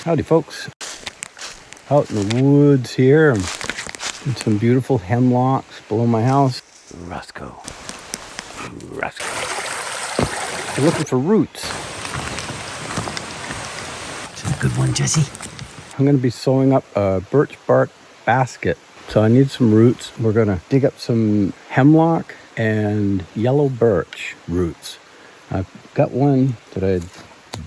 Howdy folks, out in the woods here, and some beautiful hemlocks below my house. Roscoe. I'm looking for roots. That's a good one, Jesse. I'm going to be sewing up a birch bark basket, so I need some roots. We're going to dig up some hemlock and yellow birch roots. I've got one that I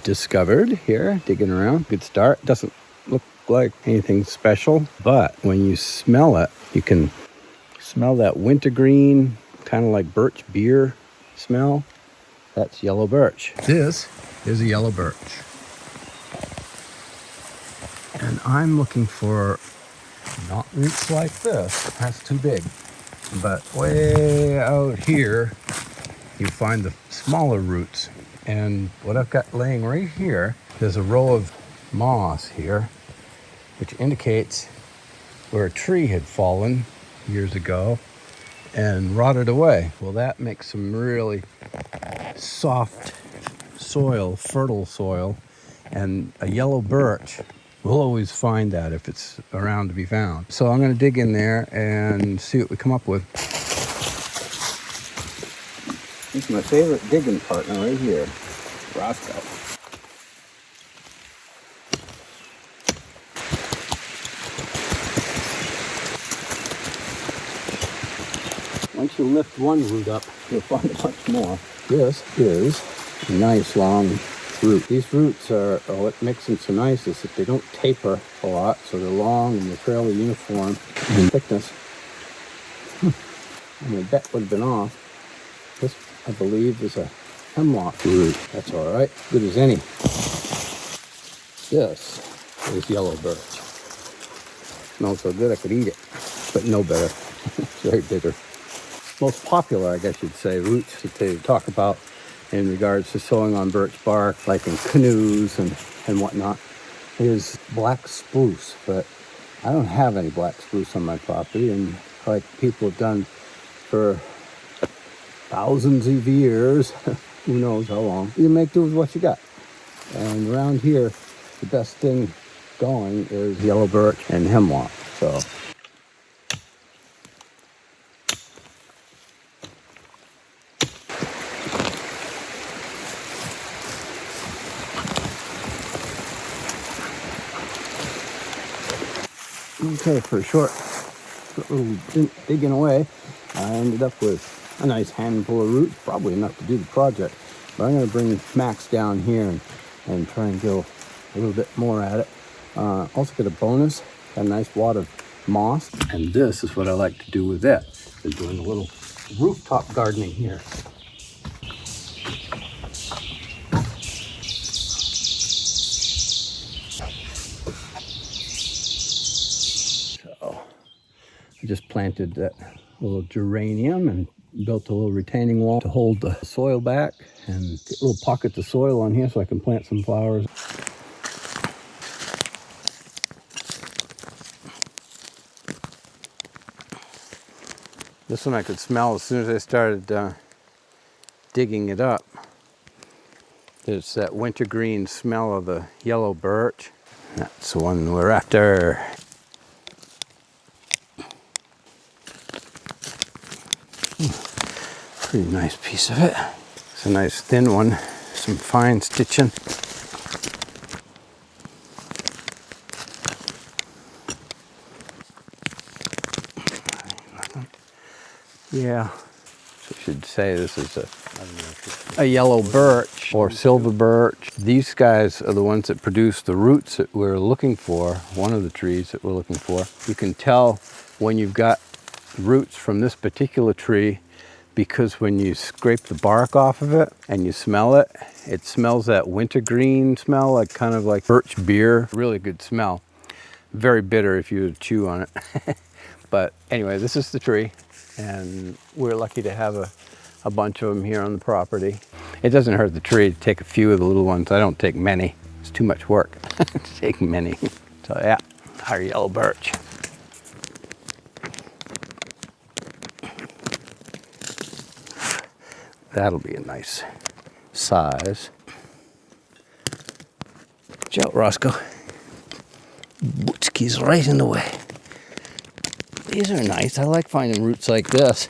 discovered here, digging around. Good start. Doesn't look like anything special, but when you smell it, you can smell that wintergreen, kind of like birch beer smell. That's yellow birch. This is a yellow birch. And I'm looking for not roots like this. That's too big. But way out here, you find the smaller roots. And what I've got laying right here, there's a row of moss here, which indicates where a tree had fallen years ago and rotted away. Well, that makes some really soft soil, fertile soil, and a yellow birch. We'll always find that if it's around to be found. So I'm going to dig in there and see what we come up with. He's my favorite digging partner right here, Roscoe. Once you lift one root up, you'll find a bunch more. This is a nice long root. These roots are what makes them so nice is that they don't taper a lot, so they're long and they're fairly uniform in thickness. And the bet would have been off. This, I believe, is a hemlock root. That's all right. Good as any. This is yellow birch. Smells so good I could eat it, but no better. It's very bitter. Most popular, I guess you'd say, roots that they talk about in regards to sewing on birch bark, like in canoes and whatnot, is black spruce. But I don't have any black spruce on my property, and like people have done for thousands of years, who knows how long, you make do with what you got. And around here, the best thing going is yellow birch and hemlock. So okay, for a short little digging away, I ended up with a nice handful of roots, probably enough to do the project. But I'm going to bring Max down here and try and go a little bit more at it. Also get a bonus, got a nice wad of moss. And this is what I like to do with it. Been doing a little rooftop gardening here. So I just planted that little geranium and built a little retaining wall to hold the soil back, and get little pockets of soil on here so I can plant some flowers. This one I could smell as soon as I started digging it up. It's that wintergreen smell of the yellow birch. That's the one we're after. Pretty nice piece of it. It's a nice thin one, some fine stitching. Yeah, so I should say this is a yellow birch or silver birch. These guys are the ones that produce the roots that we're looking for, one of the trees that we're looking for. You can tell when you've got roots from this particular tree, because when you scrape the bark off of it and you smell it, it smells that wintergreen smell, like kind of like birch beer. Really good smell. Very bitter if you chew on it. But anyway, this is the tree, and we're lucky to have a bunch of them here on the property. It doesn't hurt the tree to take a few of the little ones. I don't take many. It's too much work to take many. So yeah, our yellow birch. That'll be a nice size. Watch out, Roscoe. Bootski's right in the way. These are nice. I like finding roots like this.